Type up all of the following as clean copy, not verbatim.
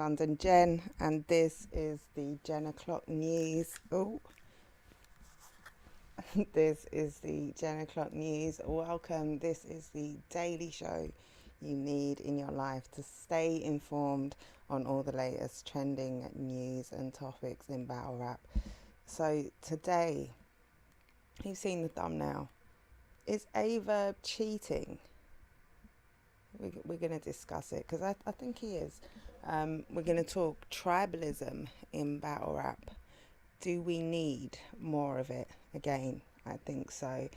London Jen, and this is the Jennn O'Clcok news. This is the Jennn O'Clcok news. Welcome. This is the daily show you need in your life to stay informed on all the latest trending news and topics in battle rap. So today, you've seen the thumbnail. Is Aye Verb cheating? We're going to discuss it because I think he is. We're going to talk tribalism in battle rap. Do we need more of it again? I think so.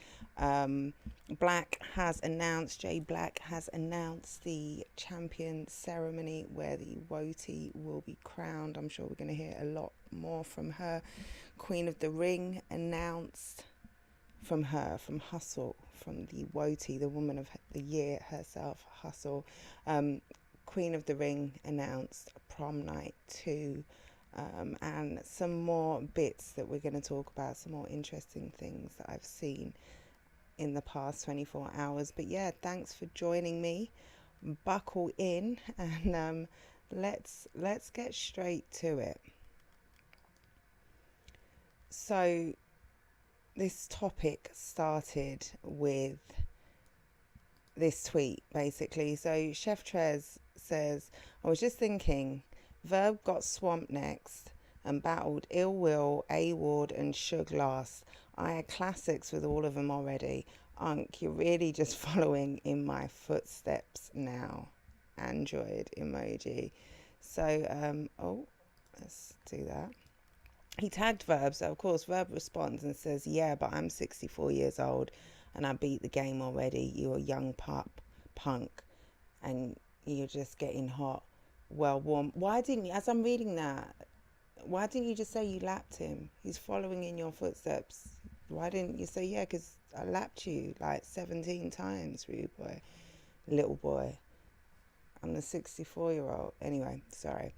Black has announced, J Black has announced the champion ceremony where the WOTY will be crowned. I'm sure we're going to hear a lot more from her. Queen of the Ring announced from her, from Hustle, from the WOTY, the Woman of the Year herself, Hustle. Queen of the Ring announced prom night 2. And some more bits that we're going to talk about, some more interesting things that I've seen in the past 24 hours. But yeah, thanks for joining me. Buckle in and let's get straight to it. So this topic started with this tweet, basically. So Chef Trez says, I was just thinking, Verb got swamped next and battled Ill Will, A Ward and Suge last. I had classics with all of them already. Unc, you're really just following in my footsteps now. Android emoji. So, let's do that. He tagged Verb, so of course Verb responds and says, yeah, but I'm 64 years old and I beat the game already. You're a young punk and you're just getting hot. Well, warm. Why didn't you, as I'm reading that, why didn't you just say you lapped him? He's following in your footsteps. Why didn't you say, yeah, because I lapped you like 17 times, rude boy, little boy. I'm the 64-year-old. Anyway, sorry.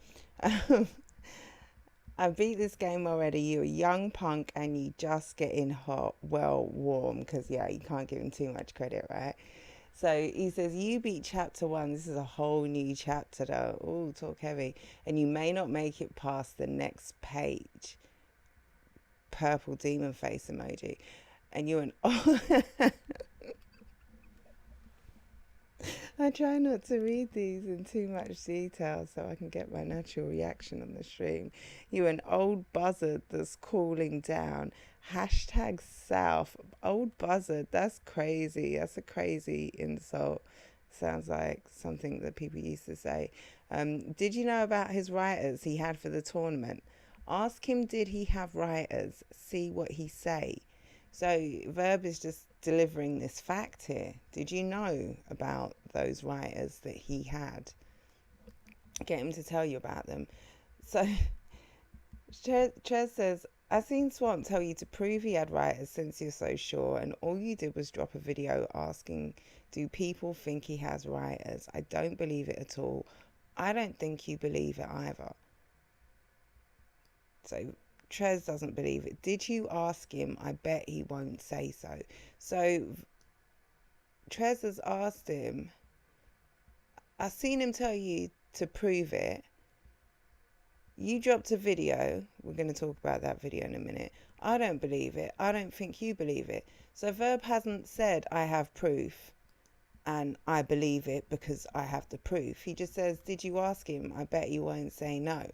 I beat this game already. You're a young punk and you just getting hot, well, warm, because, yeah, you can't give him too much credit, right? So he says, you beat chapter 1. This is a whole new chapter, though. Oh, talk heavy. And you may not make it past the next page. Purple demon face emoji. And you're an... I try not to read these in too much detail so I can get my natural reaction on the stream. You're an old buzzard that's cooling down. Hashtag South. Old buzzard. That's crazy. That's a crazy insult. Sounds like something that people used to say. Did you know about his writers he had for the tournament? Ask him, did he have writers? See what he say. So Verb is just delivering this fact here. Did you know about those writers that he had? Get him to tell you about them. So Ches says, I seen Swamp tell you to prove he had writers since you're so sure, and all you did was drop a video asking, do people think he has writers? I don't believe it at all. I don't think you believe it either. So Trez doesn't believe it. Did you ask him? I bet he won't say so. So Trez has asked him, I've seen him tell you to prove it. You dropped a video. We're going to talk about that video in a minute. I don't believe it. I don't think you believe it. So Verb hasn't said I have proof and I believe it because I have the proof. He just says, did you ask him? I bet he won't say no.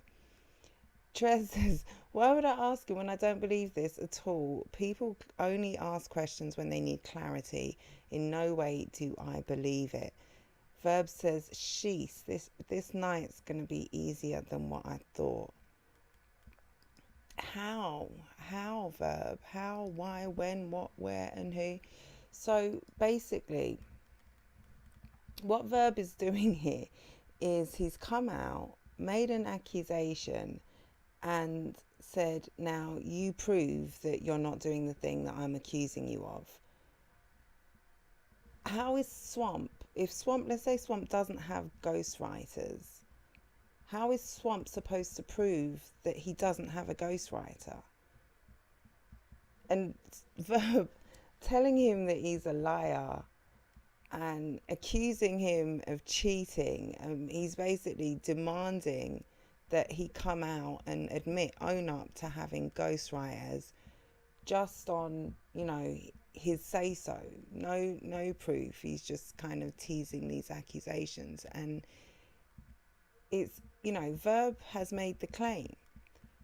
Trez says, why would I ask him when I don't believe this at all? People only ask questions when they need clarity. In no way do I believe it. Verb says, sheesh, this night's going to be easier than what I thought. How, Verb? How, why, when, what, where, and who? So basically, what Verb is doing here is he's come out, made an accusation, and said, now you prove that you're not doing the thing that I'm accusing you of. How is Swamp, if Swamp, let's say Swamp doesn't have ghostwriters, how is Swamp supposed to prove that he doesn't have a ghostwriter? And Verb telling him that he's a liar and accusing him of cheating, he's basically demanding that he come out and own up to having ghostwriters just on, his say so. No proof. He's just kind of teasing these accusations. And it's, Verb has made the claim.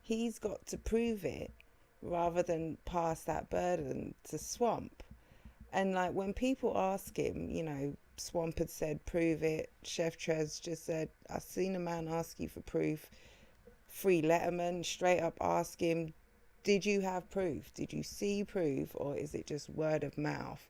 He's got to prove it rather than pass that burden to Swamp. And like when people ask him, Swamp had said, prove it. Chef Trez just said, I've seen a man ask you for proof. Free Letterman straight up ask him, did you have proof? Did you see proof? Or is it just word of mouth?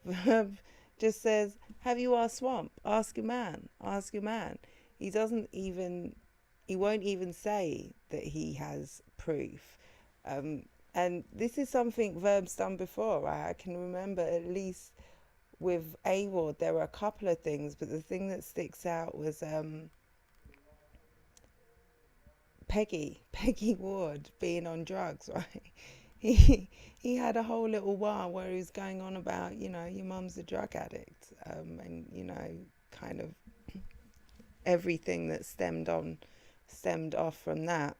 Verb just says, have you asked Swamp? Ask your man. Ask your man. He won't even say that he has proof. And this is something Verb's done before, right? I can remember at least with A-Ward, there were a couple of things, but the thing that sticks out was Peggy Ward being on drugs, right? He had a whole little while where he was going on about, your mum's a drug addict, and, kind of everything that stemmed off from that.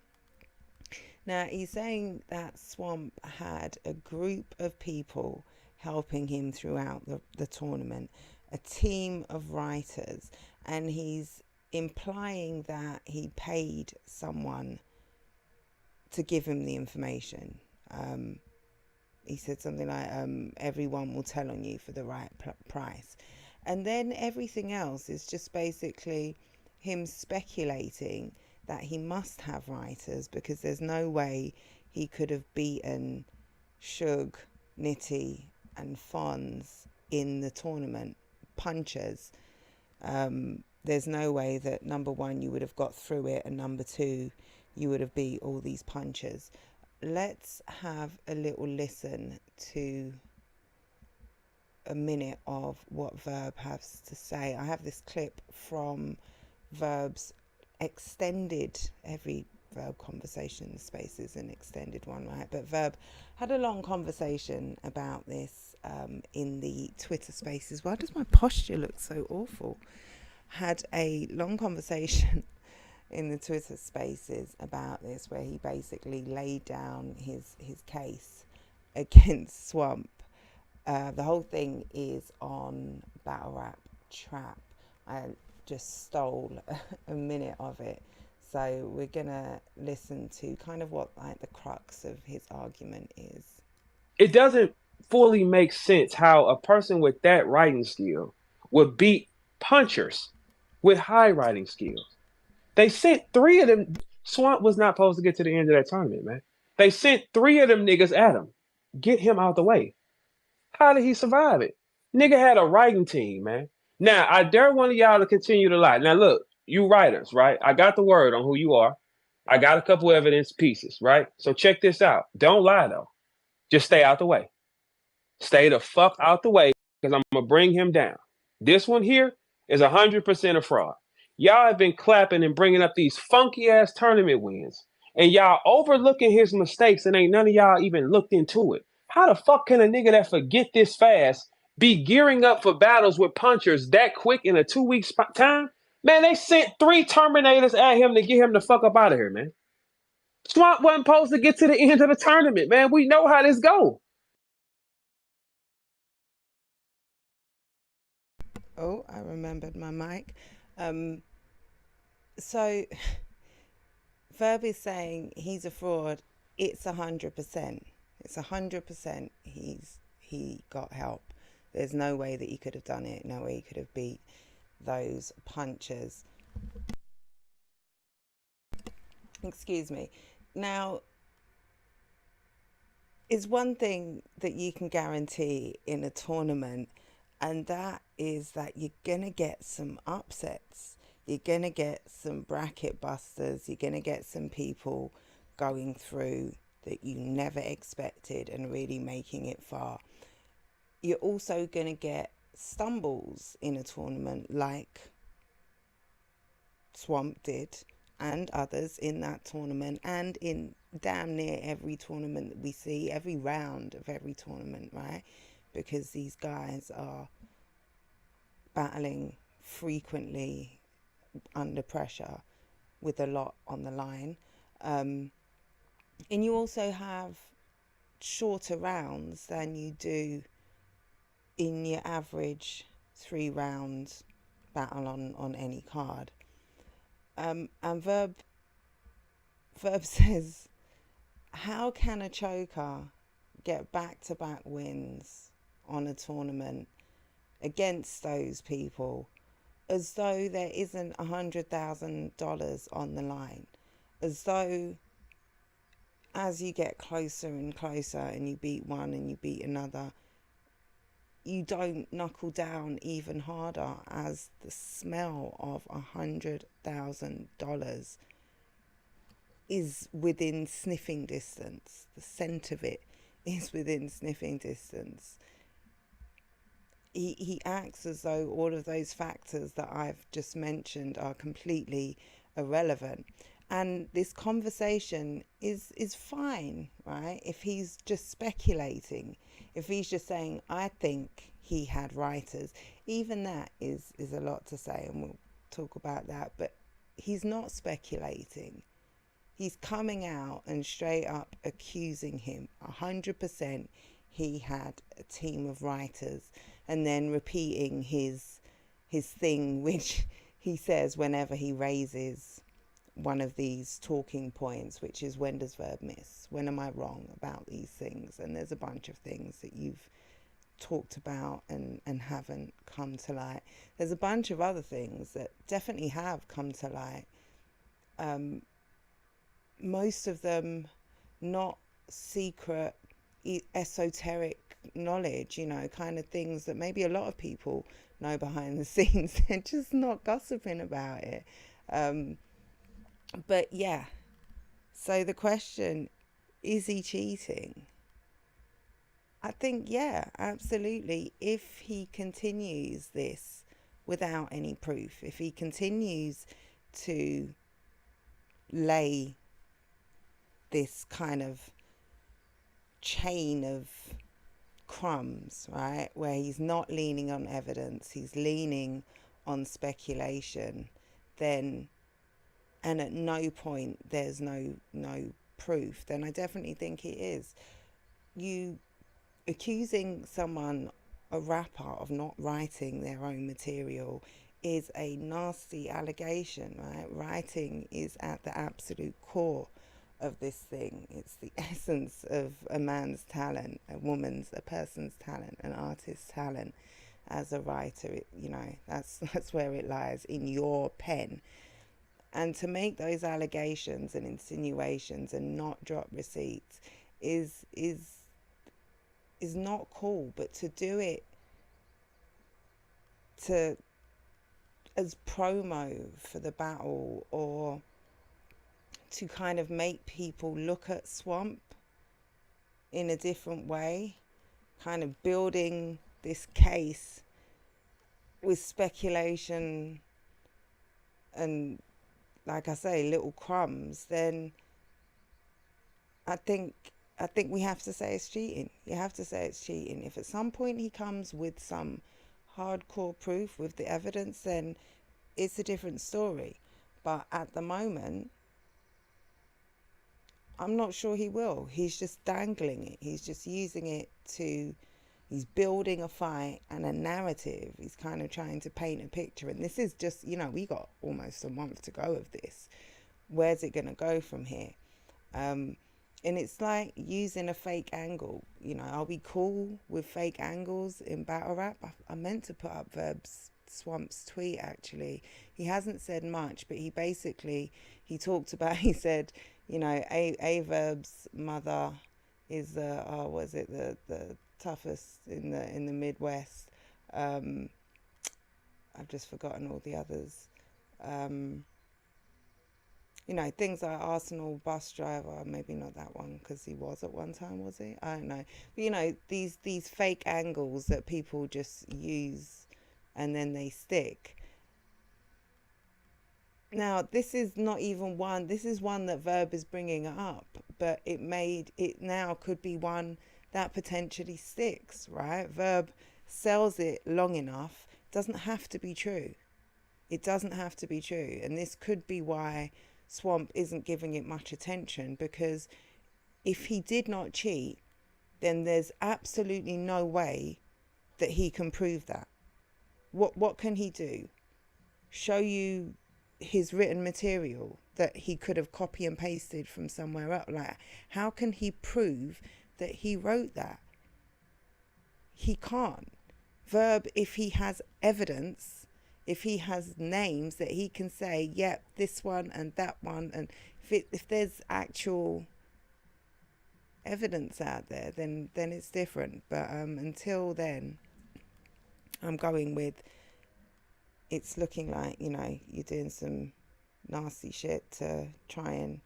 Now, he's saying that Swamp had a group of people helping him throughout the tournament, a team of writers, and he's implying that he paid someone to give him the information. He said something like, everyone will tell on you for the right price. And then everything else is just basically him speculating that he must have writers, because there's no way he could have beaten Suge, Nitty and Fonz in the tournament. Punchers. There's no way that, number one, you would have got through it, and number two, you would have beat all these punchers. Let's have a little listen to a minute of what Verb has to say. I have this clip from Verb's extended, every Verb conversation in the space is an extended one, right? But Verb had a long conversation about this in the Twitter spaces. Why does my posture look so awful? Had a long conversation in the Twitter spaces about this, where he basically laid down his case against Swamp. The whole thing is on Battle Rap Trap. I just stole a minute of it, so we're gonna listen to kind of what like the crux of his argument is. It doesn't fully make sense how a person with that writing skill would beat punchers with high writing skills. They sent three of them. Swamp was not supposed to get to the end of that tournament, man. They sent three of them niggas at him. Get him out the way. How did he survive it? Nigga had a writing team, man. Now, I dare one of y'all to continue to lie. Now, look, you writers, right? I got the word on who you are. I got a couple evidence pieces, right? So check this out. Don't lie, though. Just stay out the way. Stay the fuck out the way, because I'm going to bring him down. This one here is 100% a fraud. Y'all have been clapping and bringing up these funky ass tournament wins, and y'all overlooking his mistakes, and ain't none of y'all even looked into it. How the fuck can a nigga that forget this fast be gearing up for battles with punchers that quick in a 2 week time? Man, they sent three Terminators at him to get him the fuck up out of here, man. Swamp wasn't supposed to get to the end of the tournament, man. We know how this go. Oh, I remembered my mic. So Verb is saying he's a fraud. It's 100%. It's 100%. He got help. There's no way that he could have done it. No way he could have beat those punchers. Excuse me. Now, is one thing that you can guarantee in a tournament, and that is that you're going to get some upsets. You're going to get some bracket busters. You're going to get some people going through that you never expected and really making it far. You're also going to get stumbles in a tournament like Swamp did, and others in that tournament, and in damn near every tournament that we see, every round of every tournament, right? Because these guys are battling frequently under pressure. with a lot on the line. And you also have shorter rounds than you do in your average 3 round battle on any card. And Verb says, how can a choker get back-to-back wins on a tournament against those people as though there isn't $100,000 on the line, as though as you get closer and closer and you beat one and you beat another, you don't knuckle down even harder, as the smell of $100,000 is within sniffing distance. The scent of it is within sniffing distance. He acts as though all of those factors that I've just mentioned are completely irrelevant. And this conversation is fine, right? If he's just speculating, if he's just saying, I think he had writers, even that is a lot to say, and we'll talk about that. But he's not speculating. He's coming out and straight up accusing him 100% he had a team of writers, and then repeating his thing, which he says whenever he raises one of these talking points, which is, when does Verb miss? When am I wrong about these things? And there's a bunch of things that you've talked about and haven't come to light. There's a bunch of other things that definitely have come to light. Most of them not secret, esoteric knowledge, kind of things that maybe a lot of people know behind the scenes. They're just not gossiping about it. But yeah, so the question, is he cheating? I think, yeah, absolutely. If he continues this without any proof, if he continues to lay this kind of chain of crumbs, right, where he's not leaning on evidence, he's leaning on speculation, then, and at no point there's no proof, then I definitely think it is. You accusing someone, a rapper, of not writing their own material is a nasty allegation, right? Writing is at the absolute core of this thing. It's the essence of a man's talent, a person's talent, an artist's talent as a writer. That's where it lies, in your pen. And to make those allegations and insinuations and not drop receipts is not cool. But to do it as promo for the battle, or to kind of make people look at Swamp in a different way, kind of building this case with speculation and, like I say, little crumbs, then I think we have to say it's cheating. You have to say it's cheating. If at some point he comes with some hardcore proof, with the evidence, then it's a different story. But at the moment, I'm not sure he will. He's just dangling it. He's just using it he's building a fight and a narrative. He's kind of trying to paint a picture. And this is just, we got almost a month to go of this. Where's it going to go from here? And it's like using a fake angle. Are we cool with fake angles in battle rap? I meant to put up Swamp's tweet, actually. He hasn't said much, but he talked about, he said, Aye Verb's mother is the toughest in the Midwest. I've just forgotten all the others. Things like Arsenal bus driver, maybe not that one, because he was at one time, was he? I don't know. But, these fake angles that people just use and then they stick. Now, this is not even one. This is one that Verb is bringing up, but it now could be one that potentially sticks, right? Verb sells it long enough. It doesn't have to be true. It doesn't have to be true. And this could be why Swamp isn't giving it much attention, because if he did not cheat, then there's absolutely no way that he can prove that. What can he do? Show you his written material that he could have copy and pasted from somewhere else? Like, how can he prove that he wrote that? He can't. Verb, if he has evidence, if he has names that he can say, yep, this one and that one, and if there's actual evidence out there, then it's different. But until then, I'm going with, it's looking like, you're doing some nasty shit to try and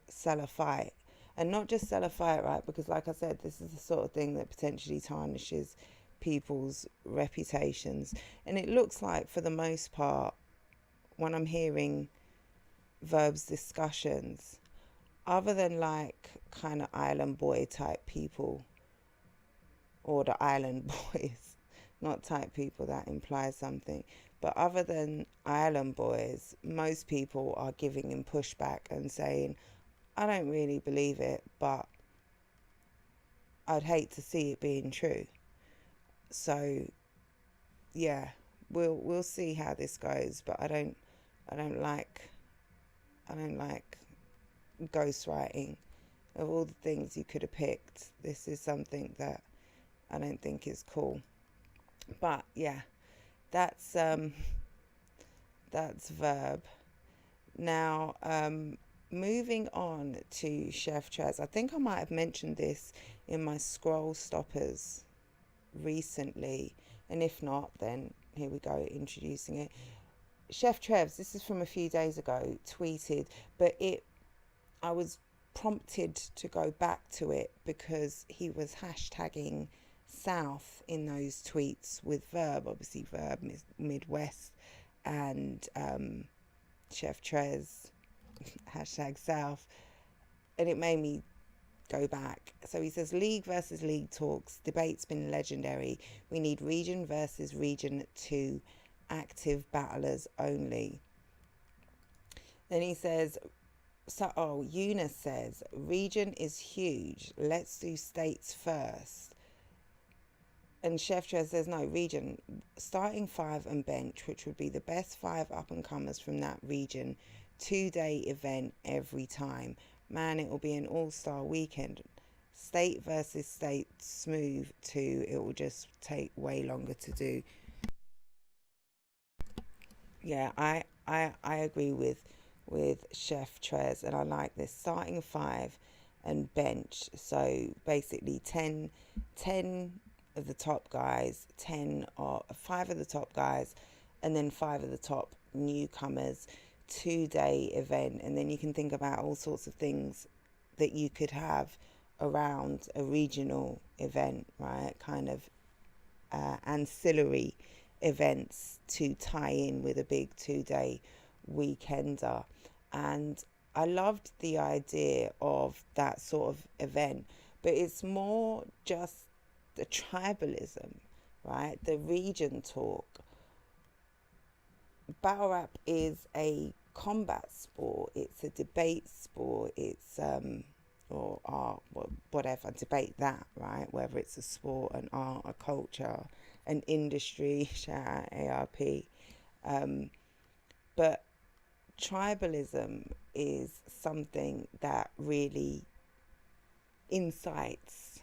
sell a fight. And not just sell a fight, right? Because like I said, this is the sort of thing that potentially tarnishes people's reputations. And it looks like, for the most part, when I'm hearing Verb's discussions, other than like kind of island boy type people, or the island boys, not type people, that implies something. But other than island boys, most people are giving him pushback and saying, I don't really believe it, but I'd hate to see it being true. So yeah, we'll see how this goes. But I don't like ghostwriting. Of all the things you could have picked, this is something that I don't think is cool. But yeah, that's Verb. Now, moving on to Chef Trez. I think I might have mentioned this in my scroll stoppers recently, and if not, then here we go, introducing it. Chef Trevs, this is from a few days ago, tweeted, but I was prompted to go back to it because he was hashtagging South in those tweets with Verb, obviously Verb Midwest, and Chef Trez hashtag South, and it made me go back. So he says, League versus League talks, debate's been legendary. We need region versus region 2, active battlers only. Then he says, Eunice says, region is huge, let's do states first. And Chef Trez says, no, region, starting 5 and bench, which would be the best 5 up and comers from that region, 2-day event every time. Man, it will be an all-star weekend. State versus state, smooth too. It will just take way longer to do. Yeah, I agree with Chef Trez, and I like this. Starting 5 and bench. So basically 10 of the top guys, 5 of the top guys, and then 5 of the top newcomers. 2-day event, and then you can think about all sorts of things that you could have around a regional event, right? Kind of ancillary events to tie in with a big 2-day weekender. And I loved the idea of that sort of event, but it's more just the tribalism, right? The region talk. Battle rap is a combat sport, it's a debate sport, it's or art, whatever, debate that, right? Whether it's a sport, an art, a culture, an industry, shout out ARP. But tribalism is something that really incites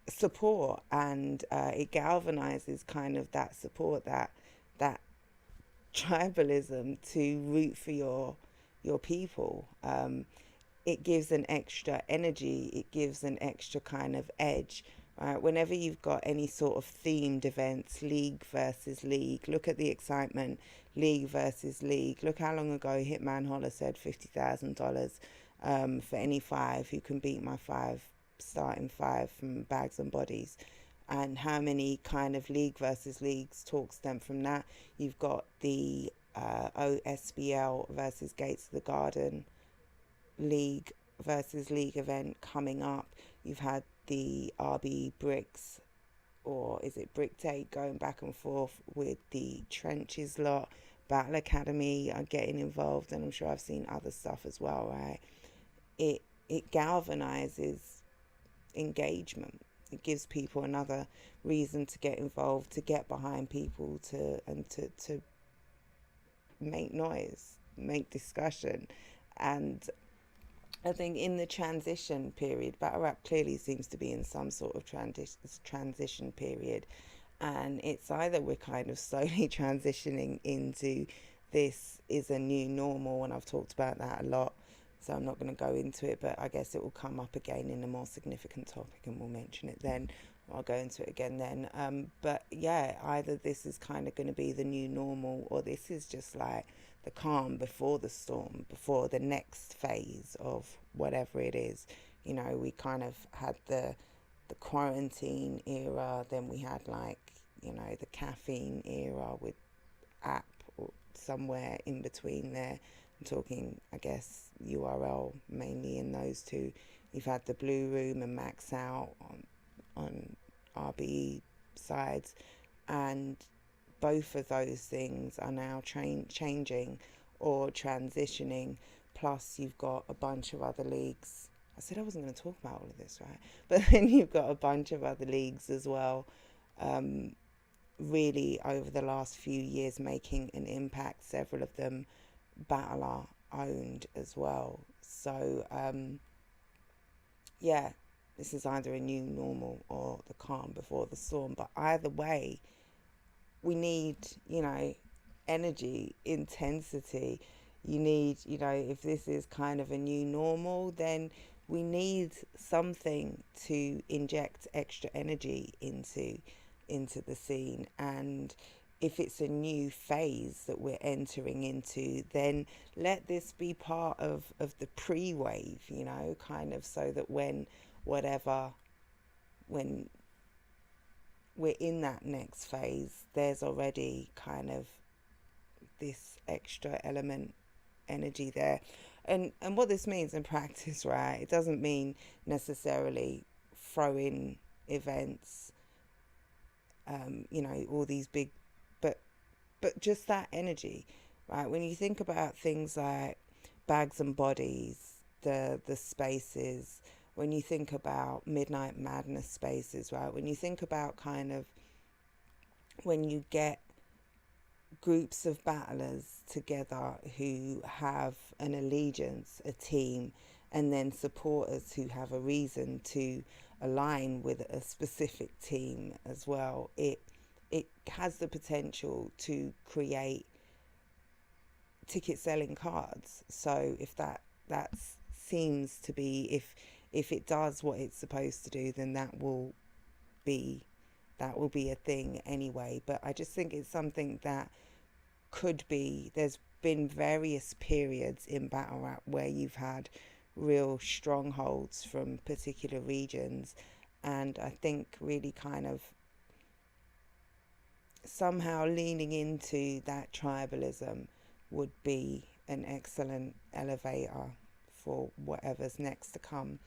support, and it galvanizes kind of that support, that tribalism to root for your people. It gives an extra energy, it gives an extra kind of edge, right? Whenever you've got any sort of themed events, league versus league, look at the excitement. League versus league, look how long ago Hitman Holler said $50,000 for any 5 who can beat my 5 starting 5 from Bags and Bodies. And how many kind of league versus leagues talk stem from that. You've got the OSBL versus Gates of the Garden league versus league event coming up. You've had the RB Bricks, or is it Brick Day, going back and forth with the Trenches lot. Battle Academy are getting involved, and I'm sure I've seen other stuff as well, right? It galvanizes engagement. It gives people another reason to get involved, to get behind people, to make noise, make discussion. And I think in the transition period, battle rap clearly seems to be in some sort of transition period, and it's either we're kind of slowly transitioning into this is a new normal, and I've talked about that a lot, so I'm not going to go into it, but I guess it will come up again in a more significant topic, and we'll mention it then. I'll go into it again then. But yeah, either this is kind of going to be the new normal, or this is just like the calm before the storm, before the next phase of whatever it is. You know, we kind of had the quarantine era, then we had like, you know, the caffeine era with app, or somewhere in between there. I'm talking, I guess, URL mainly in those two. You've had the Blue Room and Max Out on RBE sides, and both of those things are now changing or transitioning. Plus, you've got a bunch of other leagues. I said I wasn't going to talk about all of this, right? But then you've got a bunch of other leagues as well, really over the last few years making an impact. Several of them battler owned as well. So, yeah, this is either a new normal or the calm before the storm. But either way, we need, you know, energy, intensity. You need, you know, if this is kind of a new normal, then we need something to inject extra energy into the scene. And if it's a new phase that we're entering into, then let this be part of the pre-wave, you know, kind of, so that when we're in that next phase, there's already kind of this extra element energy there. And what this means in practice, right, it doesn't mean necessarily throw-in events, you know, all these big, but just that energy, right? When you think about things like Bags and Bodies, the spaces, when you think about Midnight Madness spaces, right? When you think about kind of when you get groups of battlers together who have an allegiance, a team, and then supporters who have a reason to align with a specific team as well, it has the potential to create ticket selling cards. So if that seems to be, if it does what it's supposed to do, then that will be a thing anyway. But I just think it's something that could be, there's been various periods in battle rap where you've had real strongholds from particular regions, and I think really kind of somehow leaning into that tribalism would be an excellent elevator for whatever's next to come.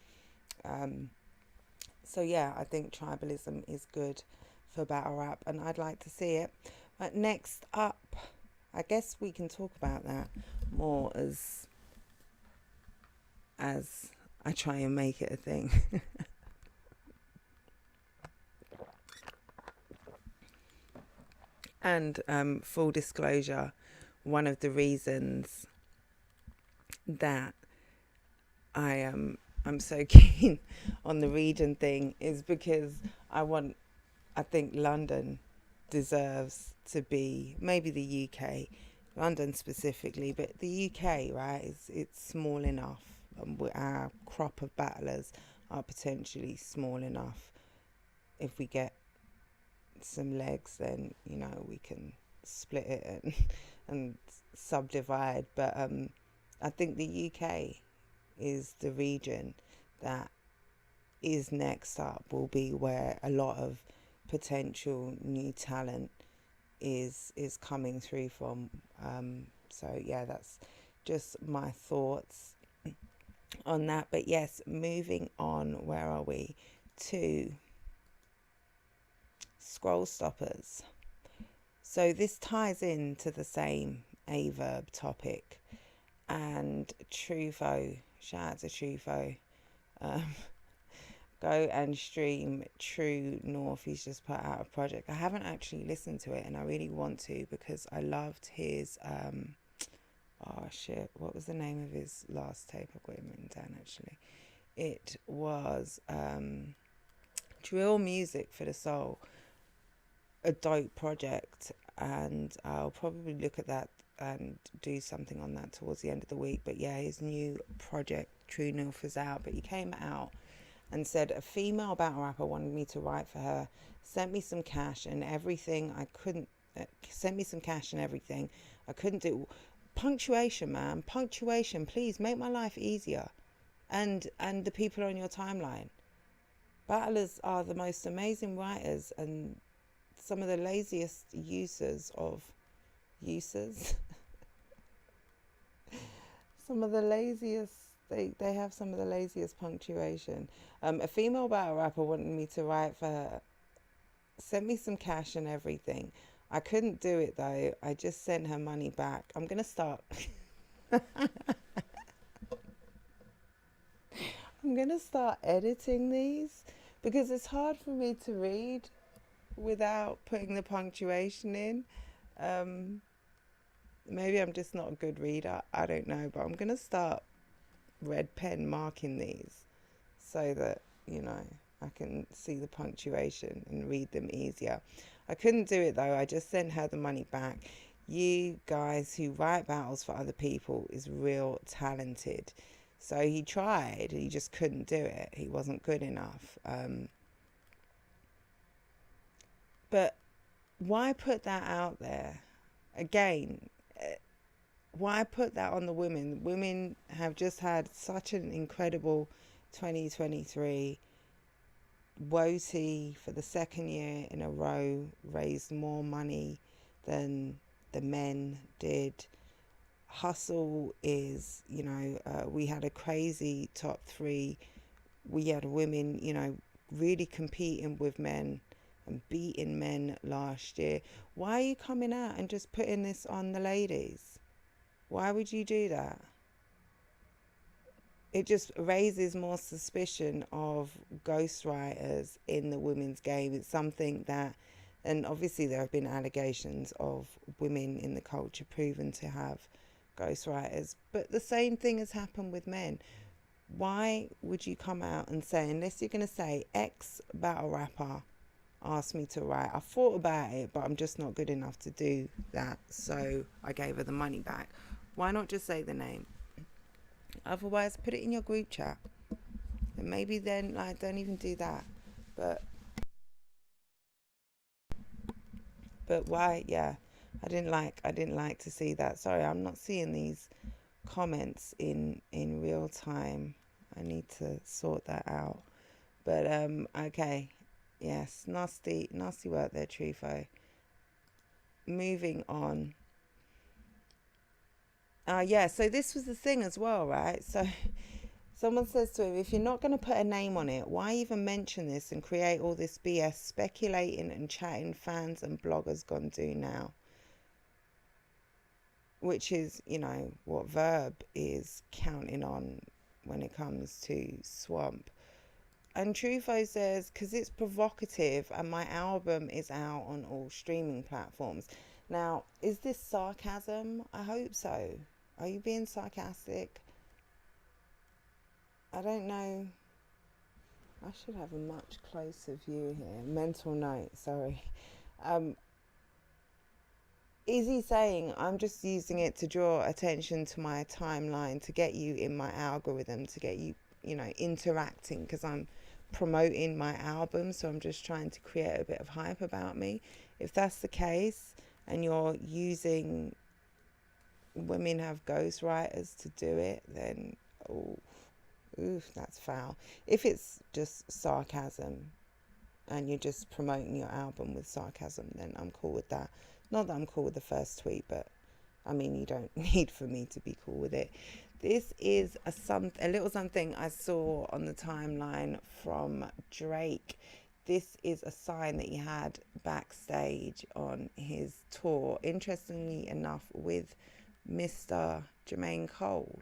So yeah, I think tribalism is good for battle rap, and I'd like to see it. But next up, I guess we can talk about that more as I try and make it a thing. And full disclosure, one of the reasons that I'm so keen on the region thing is because I think London deserves to be, maybe the UK, London specifically, but the UK, right, it's small enough. Our crop of battlers are potentially small enough. If we get some legs, then, you know, we can split it and subdivide. But I think the UK is the region that is next up, will be where a lot of potential new talent is coming through from. So yeah, that's just my thoughts on that. But yes, moving on, where are we? To scroll stoppers. So this ties into the same Aye Verb topic. And Trufo, shout out to Trufo. Um, go and stream True North. He's just put out a project. I haven't actually listened to it, and I really want to because I loved his. Oh shit! What was the name of his last tape? I've got it written down actually. It was Drill Music for the Soul, a dope project, and I'll probably look at that and do something on that towards the end of the week. But yeah, his new project True North is out, but he came out and said a female battle rapper wanted me to write for her, sent me some cash and everything. I couldn't sent me some cash and everything. I couldn't do punctuation, man. Punctuation, please make my life easier, and the people on your timeline. Battlers are the most amazing writers and some of the laziest users. Some of the laziest. They have some of the laziest punctuation. A female battle rapper wanted me to write for her, sent me some cash and everything. I couldn't do it though. I just sent her money back. I'm gonna start. I'm gonna start editing these because it's hard for me to read without putting the punctuation in. Maybe I'm just not a good reader. I don't know, but I'm gonna start red pen marking these so that I can see the punctuation and read them easier. I couldn't do it though. I just sent her the money back. You guys who write battles for other people is real talented. So he tried, he just couldn't do it. He wasn't good enough. But why put that out there? Again, why put that on the women? Women have just had such an incredible 2023. Woti, for the second year in a row, raised more money than the men did. Hustle is, we had a crazy top 3. We had women, really competing with men and beating men last year. Why are you coming out and just putting this on the ladies? Why would you do that? It just raises more suspicion of ghostwriters in the women's game. It's something that, and obviously there have been allegations of women in the culture proven to have ghostwriters, but the same thing has happened with men. Why would you come out and say, unless you're going to say X battle rapper asked me to write, I thought about it, but I'm just not good enough to do that, so I gave her the money back. Why not just say the name? Otherwise, put it in your group chat, and maybe then don't even do that. But why? Yeah, I didn't like to see that. Sorry, I'm not seeing these comments in real time. I need to sort that out. But okay, yes, nasty work there, Trufo. Moving on. Yeah, so this was the thing as well, right? So someone says to him, if you're not going to put a name on it, why even mention this and create all this BS speculating and chatting fans and bloggers gonna do now? Which is, what Verb is counting on when it comes to Swamp. And Trufo says, because it's provocative and my album is out on all streaming platforms. Now, is this sarcasm? I hope so. Are you being sarcastic? I don't know. I should have a much closer view here. Mental note, sorry. Is he saying, I'm just using it to draw attention to my timeline, to get you in my algorithm, to get you, interacting, because I'm promoting my album, so I'm just trying to create a bit of hype about me? If that's the case, and you're using women have ghostwriters to do it, then that's foul. If it's just sarcasm and you're just promoting your album with sarcasm, then I'm cool with that. Not that I'm cool with the first tweet, but I mean, you don't need for me to be cool with it. This is a little something I saw on the timeline from Drake. this is a sign that he had backstage on his tour, interestingly enough, with Mr. Jermaine Cole.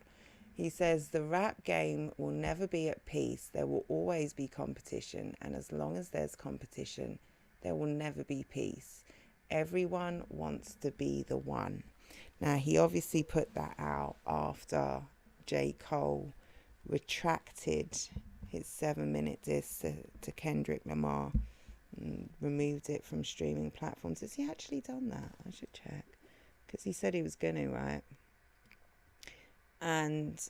He says the rap game will never be at peace. There will always be competition. And as long as there's competition, there will never be peace. Everyone wants to be the one. Now, he obviously put that out after J. Cole retracted his 7-minute diss to Kendrick Lamar and removed it from streaming platforms. Has he actually done that? I should check. Because he said he was going to, right? And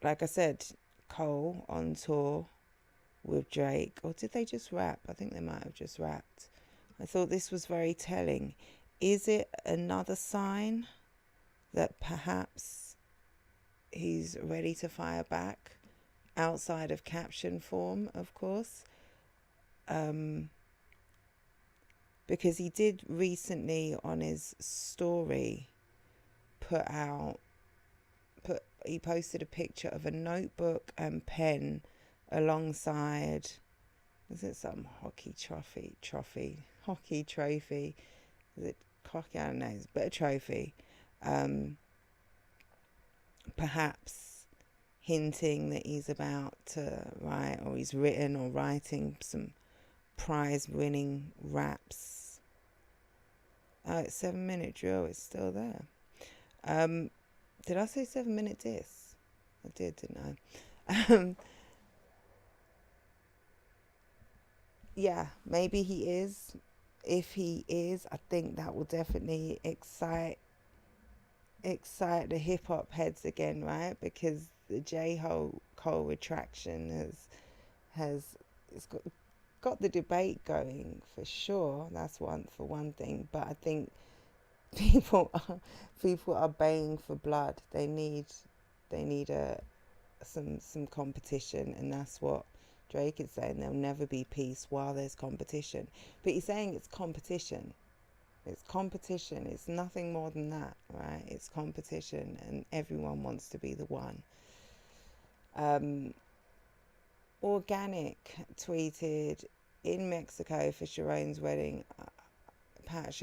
like I said, Cole on tour with Drake. Or did they just rap? I think they might have just rapped. I thought this was very telling. Is it another sign that perhaps he's ready to fire back? Outside of caption form, of course. Because he did recently on his story he posted a picture of a notebook and pen alongside, is it some hockey trophy? Is it cocky? I don't know, but a trophy. Perhaps hinting that he's about to write, or he's written or writing some prize-winning raps. Oh, it's 7-minute drill. It's still there. Did I say 7-minute diss? I did, didn't I? Yeah, maybe he is. If he is, I think that will definitely excite the hip hop heads again, right? Because the J. Cole retraction has got the debate going for sure. That's one thing. But I think people are baying for blood. They need some competition, and that's what Drake is saying. There'll never be peace while there's competition. But he's saying it's competition. It's competition. It's nothing more than that, right? It's competition, and everyone wants to be the one. Organic tweeted, in Mexico for Sharon's wedding, Pat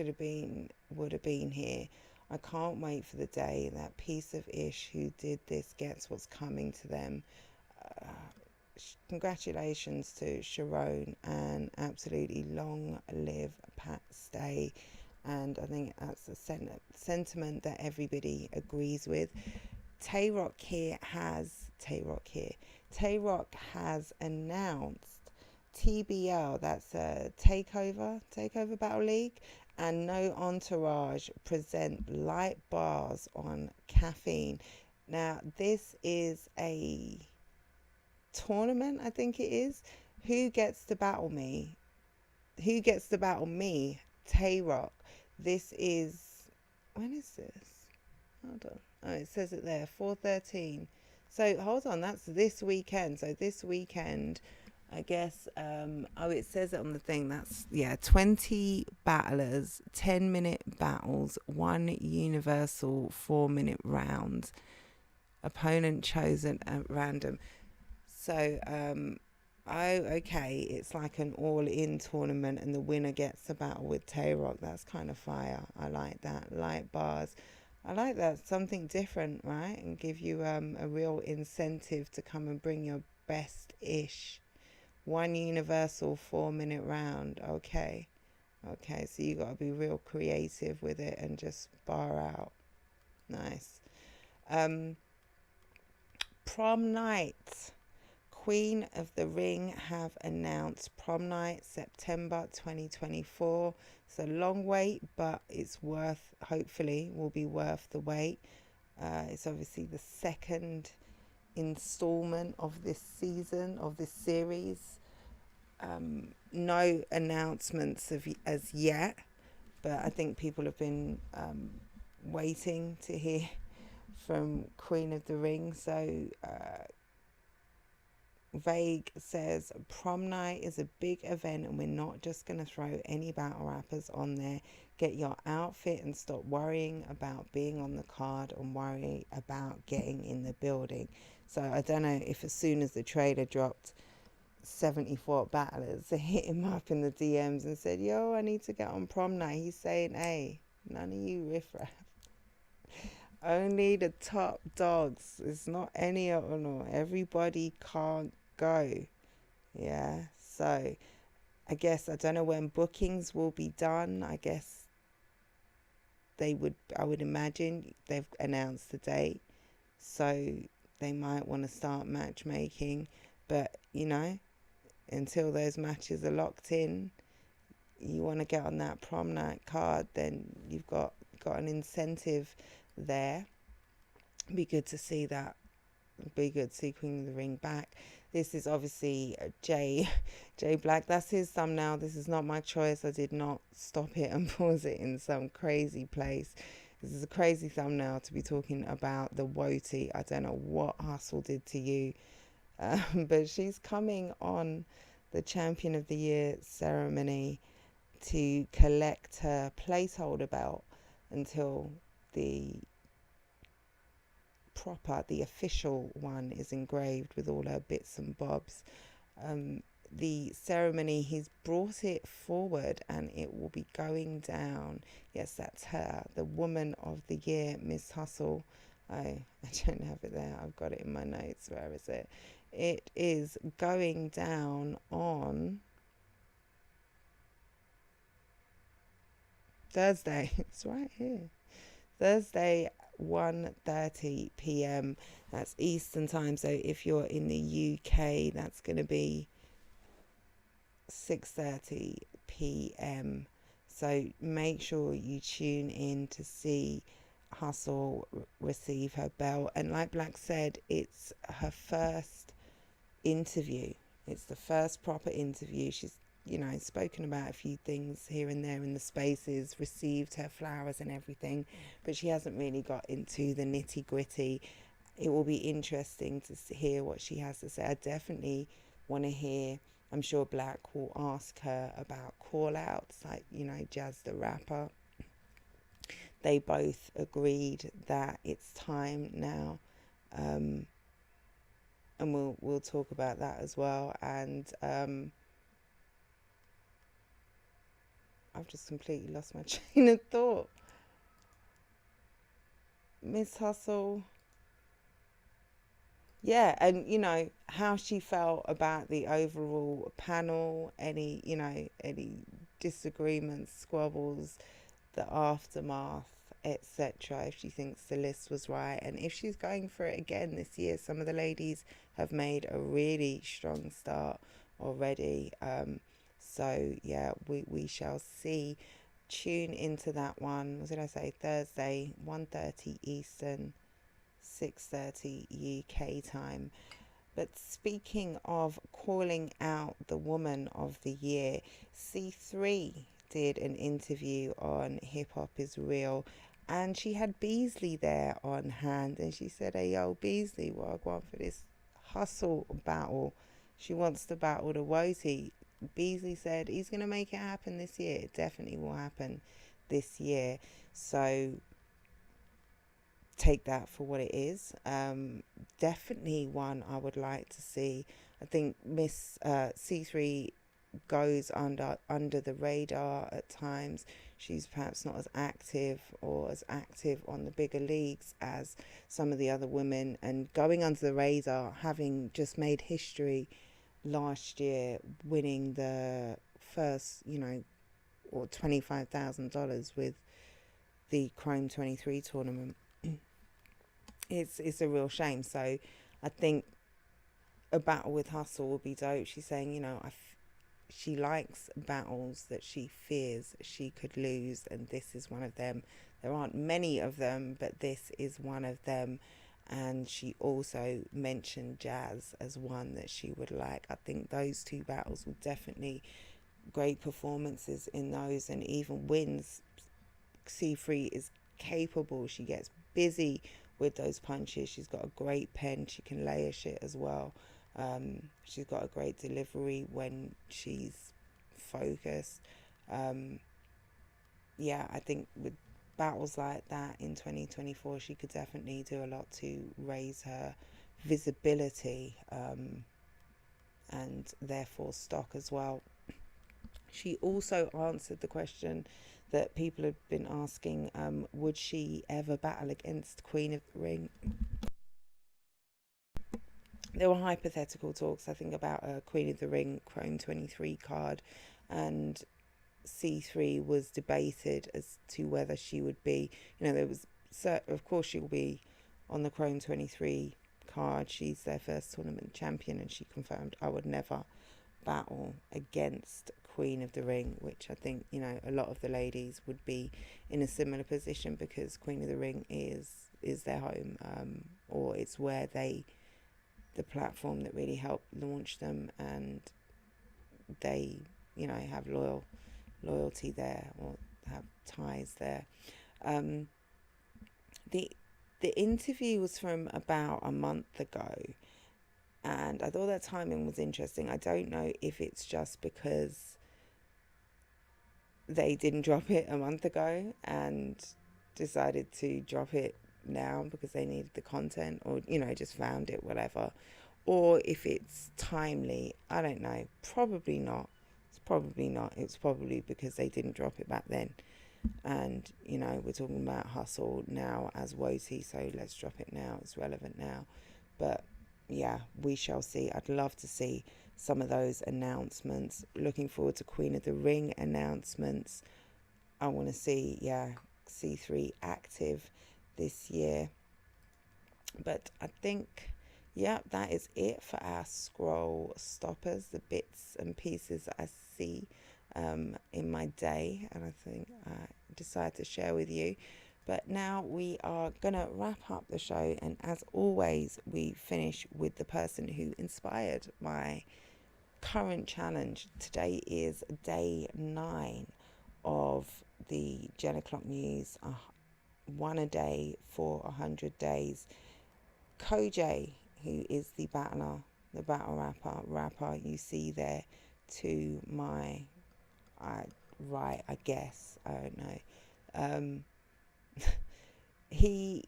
would have been here. I can't wait for the day that piece of ish who did this gets what's coming to them. Congratulations to Sharon, and absolutely long live Pat Stay. And I think that's a sentiment that everybody agrees with. Tay Rock has announced TBL, that's a Takeover Battle League, and No Entourage present light bars on caffeine. Now, this is a tournament, I think it is. Who gets to battle me? Tay Rock. This is, when is this? Hold on. Oh, it says it there, 4/13. So hold on, that's this weekend. So this weekend, I guess, it says it on the thing. That's, 20 battlers, 10-minute battles, 1 universal 4-minute round. Opponent chosen at random. So, it's like an all-in tournament, and the winner gets a battle with Tay Rock. That's kind of fire. I like that. Light bars. I like that. Something different, right? And give you a real incentive to come and bring your best-ish. 1 universal 4-minute round. Okay, so you got to be real creative with it and just bar out. Nice. Prom night. Queen of the Ring have announced prom night September 2024. It's a long wait, but it's hopefully will be worth the wait. It's obviously the second installment of this season, of this series. No announcements as yet, but I think people have been waiting to hear from Queen of the Ring. So Vague says, prom night is a big event, and we're not just going to throw any battle rappers on there. Get your outfit and stop worrying about being on the card and worry about getting in the building. So I don't know if as soon as the trailer dropped, 74 battlers hit him up in the DMs and said, yo, I need to get on prom night. He's saying, hey, none of you riffraff. Only the top dogs. It's not any of them. Everybody can't go. Yeah. So I guess I don't know when bookings will be done. I guess I would imagine they've announced the date. So they might want to start matchmaking. But, until those matches are locked in, you want to get on that prom night card, then you've got an incentive there. Be good to see that. Be good to see Queen of the Ring back. This is obviously Jay Black. That's his thumbnail. This is not my choice. I did not stop it and pause it in some crazy place. This is a crazy thumbnail to be talking about the Woti. I don't know what Hustle did to you. But she's coming on the Champion of the Year ceremony to collect her placeholder belt until the official one is engraved with all her bits and bobs. The ceremony, he's brought it forward and it will be going down. Yes, that's her, the Woman of the Year, Miss Hustle. I don't have it there. I've got it in my notes. Where is it? It is going down on Thursday. It's right here. Thursday, 1:30 p.m. That's Eastern time. So if you're in the UK, that's going to be 6:30 p.m. So make sure you tune in to see Hustle receive her belt. And like Black said, it's her first interview. It's the first proper interview. She's spoken about a few things here and there in the spaces, received her flowers and everything, but she hasn't really got into the nitty gritty. It will be interesting to hear what she has to say. I definitely want to hear, I'm sure Black will ask her about call outs, like, Jazz the rapper. They both agreed that it's time now. And we'll talk about that as well. And I've just completely lost my train of thought. Miss Hustle. Yeah, and how she felt about the overall panel, any disagreements, squabbles, the aftermath, etc. If she thinks the list was right, and if she's going for it again this year. Some of the ladies have made a really strong start already. So yeah, we shall see. Tune into that one. What did I say? Thursday, 1:30 Eastern, 6:30 UK time. But speaking of calling out the Woman of the Year, C3 did an interview on Hip Hop is Real, and she had Beasley there on hand, and she said, hey yo Beasley, what I want for this Hustle battle, she wants to battle the Woti. Beasley said he's going to make it happen this year. It definitely will happen this year. So take that for what it is. Definitely one I would like to see. I think Miss C3 goes under the radar at times. She's perhaps not as active on the bigger leagues as some of the other women, and going under the radar, having just made history last year, winning the first, or $25,000 with the Chrome 23 tournament. It's a real shame. So I think a battle with Hustle would be dope. She's saying, she likes battles that she fears she could lose, and this is one of them. There aren't many of them, but this is one of them. And she also mentioned Jazz as one that she would like. I think those two battles will definitely, great performances in those, and even wins. C3 is capable. She gets busy with those punches. She's got a great pen. She can layer shit as well. She's got a great delivery when she's focused. Yeah, I think with battles like that in 2024, she could definitely do a lot to raise her visibility. and therefore stock as well. She also answered the question that people had been asking, would she ever battle against Queen of the Ring? There were hypothetical talks, I think, about a Queen of the Ring Chrome 23 card, and C3 was debated as to whether she would be, there was, of course she will be on the Chrome 23 card. She's their first tournament champion, and she confirmed, I would never battle against Queen of the Ring, which I think, a lot of the ladies would be in a similar position, because Queen of the Ring is their home, or it's where the platform that really helped launch them, and they, have loyalty there, or have ties there. The interview was from about a month ago, and I thought that timing was interesting. I don't know if it's just because they didn't drop it a month ago and decided to drop it now because they needed the content, or just found it, whatever, or if it's timely. I don't know. Probably not. It's probably because they didn't drop it back then, and we're talking about hustle now as WOTY, so let's drop it now. It's relevant now. But yeah, we shall see. I'd love to see some of those announcements. Looking forward to Queen of the Ring announcements. I want to see C3 active this year. But I think that is it for our scroll stoppers, the bits and pieces that I see in my day, and I think I decided to share with you. But now we are going to wrap up the show, and as always, we finish with the person who inspired my current challenge. Today is day 9 of the Jennn O'Clcok News, one a day for 100 days. KJ, who is the battle rapper you see there to my right, I guess, I don't know. He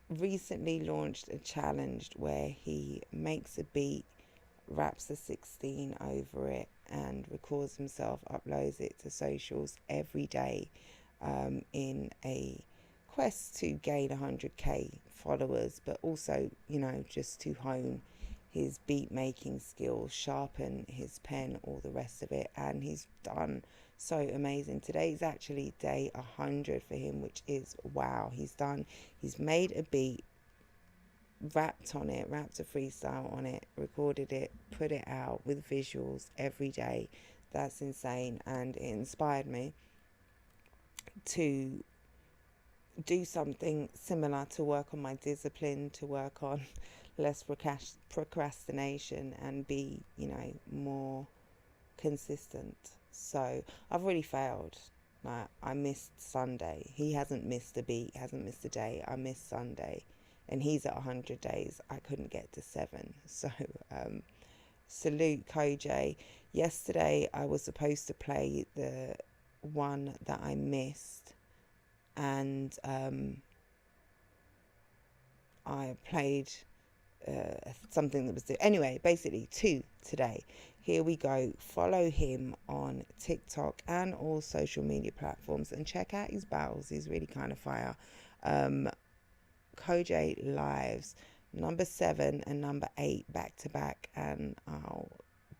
recently launched a challenge where he makes a beat, raps a 16 over it, and records himself, uploads it to socials every day, in a quest to gain 100k followers, but also, just to hone his beat making skills, sharpen his pen, all the rest of it. And he's done so amazing. Today's actually day 100 for him, which is wow. He's made a beat, rapped a freestyle on it, recorded it, put it out with visuals every day. That's insane, and it inspired me to do something similar, to work on my discipline, to work on less procrastination, and be, more consistent. So I've already failed. Like, I missed Sunday. He hasn't missed a beat, hasn't missed a day. I missed Sunday, and he's at 100 days. I couldn't get to 7. So salute KJ. Yesterday I was supposed to play the one that I missed, and I played something that was anyway, basically 2 today. Here we go. Follow him on TikTok and all social media platforms, and check out his battles. He's really kind of fire. KJ lives number 7 and number 8 back to back, and I'll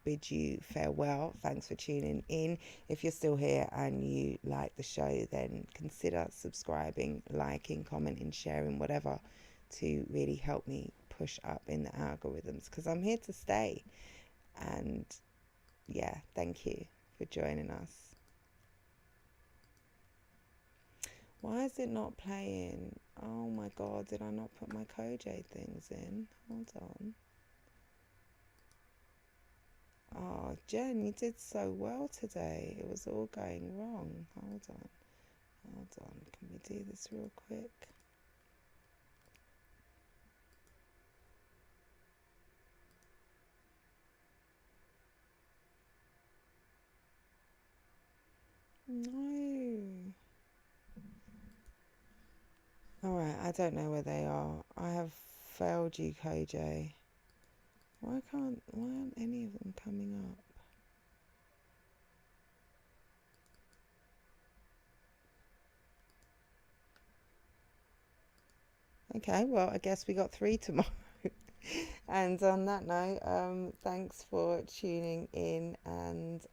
bid you farewell. Thanks for tuning in. If you're still here and you like the show, then consider subscribing, liking, commenting, sharing, whatever, to really help me push up in the algorithms, because I'm here to stay. And yeah, thank you for joining us. Why is it not playing? Oh my god, did I not put my KJ things in? Hold on. Oh, Jen, you did so well today. It was all going wrong. Hold on. Can we do this real quick? No. Alright, I don't know where they are. I have failed you, KJ. Why aren't any of them coming up? Okay, well, I guess we got 3 tomorrow. And on that note, thanks for tuning in, and